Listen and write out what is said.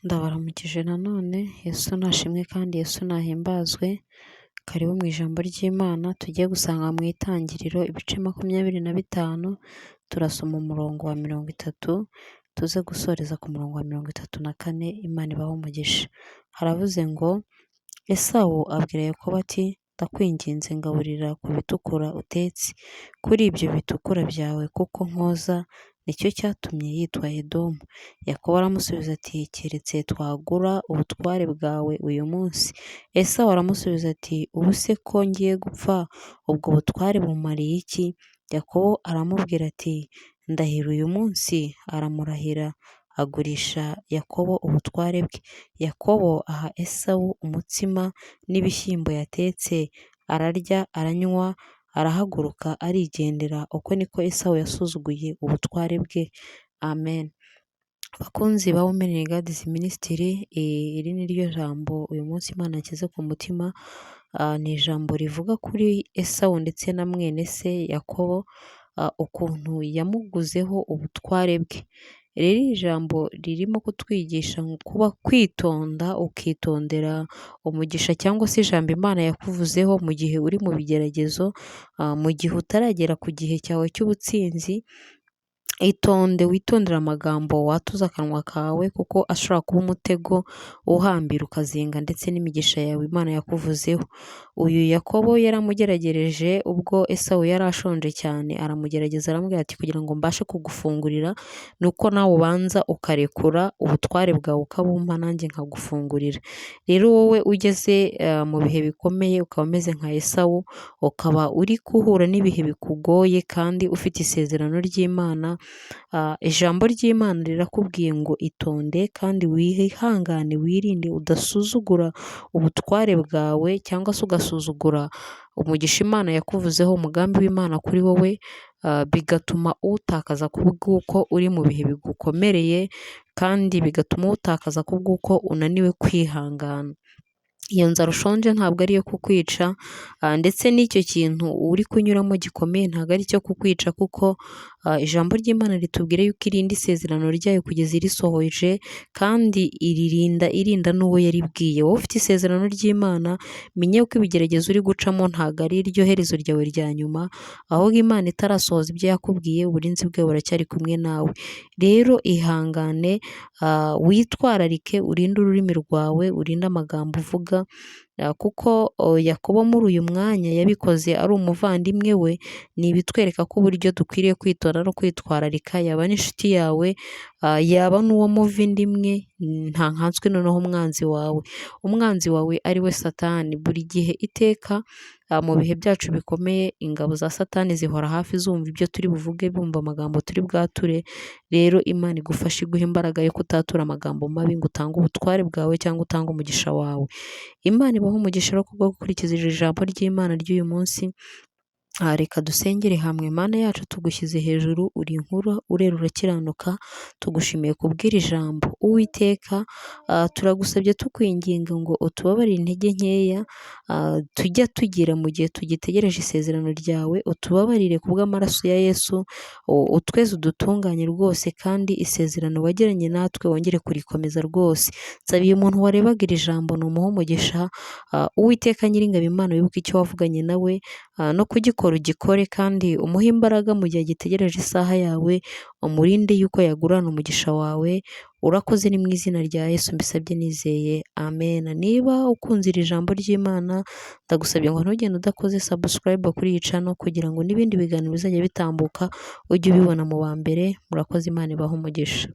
Ndabaramukije nanone, Yesu nashimwe kandi Yesu nahimbazwe, karibu mu ijambo ry'Imana tugiye gusanga mu itangiriro ibice 25, turasoma umurongo wa 30, tuze gusoreza ku murongo wa 34, Imana ibahe umugisha. Haravuze ngo, Esawu abwira Yakobo ati, ndakwinginze ngaburira ku bitukura utetse kuri ibyo bitukura byawe kuko nkoza nicyo cyatumye yitwa Edomu. Yakobo aramusubiza ati, keretse twagura ubutware bwawe uyu munsi. Esawu aramusubiza ati, ubu se ko ngiye gupfa ubwo butware bumariye iki? Yakobo aramubwira ati, ndahira uyu munsi. Aramurahira, agurisha Yakobo ubutware bwe. Yakobo aha Esawu umutsima n'ibishyimbo yatetse, ararya aranywa, arahaguruka arigendera. Uko niko Esawu yasuzuguye ubutware bwe. Amen. Bakunzi ba Women in God Ministry, iri ni ryo jambo uyu munsi Imana yashyize ku mutima. Ni ijambo rivuga kuri Esawu ndetse na mwene se Yakobo, ukuntu yamuguzeho ubutware bwe. Rero iri jambo ririmo kutwigisha kuba kwitonda, ukitondera umugisha cyangwa se ijambo Imana yakuvuzeho mu gihe uri mu bigeragezo, mu gihe utaragera ku gihe cyawe cy'ubutsinzi. Itonde, witondere amagambo watuza akanwa kawe, kuko ashobora kuba umutego uhambira ukazinga ndetse n'imigisha yawe Imana yakuvuzeho. Uyu Yakobo yaramugeragereje ubwo Esawu yari ashonje cyane, aramugerageza aramubwira ati, kugira ngo mbashe kugufungurira nuko nawe ubanza ukarekura ubutware bwawe ukabumpa nanjye nkagufungurira. Rero wowe ugeze mu bihe bikomeye ukaba umeze nka Esawu, ukaba uri guhura n'ibihe bikugoye kandi ufite isezerano ry'Imana, ijambo ry'Imana rirakubwiye ngo itonde kandi wihangane, wirinde, udasuzugura ubutware bwawe cyangwa se ugasuzugura umugisha Imana yakuvuzeho, umugambi w'Imana kuri wowe, bigatuma utakaza kubw'uko uri mu bihe bigukomereye, kandi bigatuma utakaza kubw'uko unaniwe kwihangana. Iyo nzara ushonje ntabwo ari iyo kukwica, ndetse n'icyo kintu uri kunyuramo gikomeye ntabwo ari icyo kukwica, kuko ijambo ry'Imana ritubwira yuko irinda isezerano ryayo kugeza irisohoje, kandi irinda n'uwo yaribwiye. Wowe ufite isezerano ry'Imana, menye ko ibigeragezo uri gucamo ntabwo ari iryo herezo ryawe rya nyuma, ahubwo Imana itarasohoza ibyo yakubwiye, uburinzi bwawe buracyari kumwe nawe. Rero ihangane, witwararike, urinde ururimi rwawe, urinde amagambo uvuga, kuko Yakobo muri uyu mwanya yabikoze ari umuvandimwe we. Ni ibitwereka ko uburyo dukwiriye kwitonda no kwitwararika, yaba n'inshuti yawe, yaba n'uwo muva inda imwe, nta nkanswe noneho umwanzi wawe ari we Satani. Buri gihe iteka, mu bihe byacu bikomeye, ingabo za Satani zihora hafi zumva ibyo turi buvuge, bumva amagambo turi bwature. Rero Imana igufashe, iguha imbaraga yo kutatura amagambo mabi ngo utange ubutware bwawe cyangwa utange umugisha wawe. Imana ibahe umugisha wo kubwo gukurikiza iri jambo ry'Imana ry'uyu munsi. Reka dusengere hamwe. Mana yacu, tugushyize hejuru, uri inkuru, urera, urakiranuka, tugushimiye kubwira ijambo. Uwiteka, turagusabye tukwinginga ngo utubabarire intege nkeya tujya tugira mu gihe tugitegereje isezerano ryawe. Utubabarire kubw'amaraso ya Yesu, utweze udutunganye rwose, kandi isezerano wagiranye natwe wongere kurikomeza rwose. Nsabiye umuntu warebaga iri jambo, numuhe umugisha. Uwiteka Nyiringabo Imana, wibuke icyo wavuganye nawe, no kugikora ugikore, kandi umuhe imbaraga mu gihe agitegereje isaha yawe. Umurinde yuko yagurana umugisha wawe. Urakoze, ni mu izina rya Yesu mbisabye nizeye, amen. Niba ukunze iri jambo ry'Imana, ndagusabye ngo ntugende udakoze subscribe kuri iyi channel, kugira ngo n'ibindi biganiro bizajya bitambuka ujye ubibona mu ba mbere. Murakoze, Imana ibahe umugisha.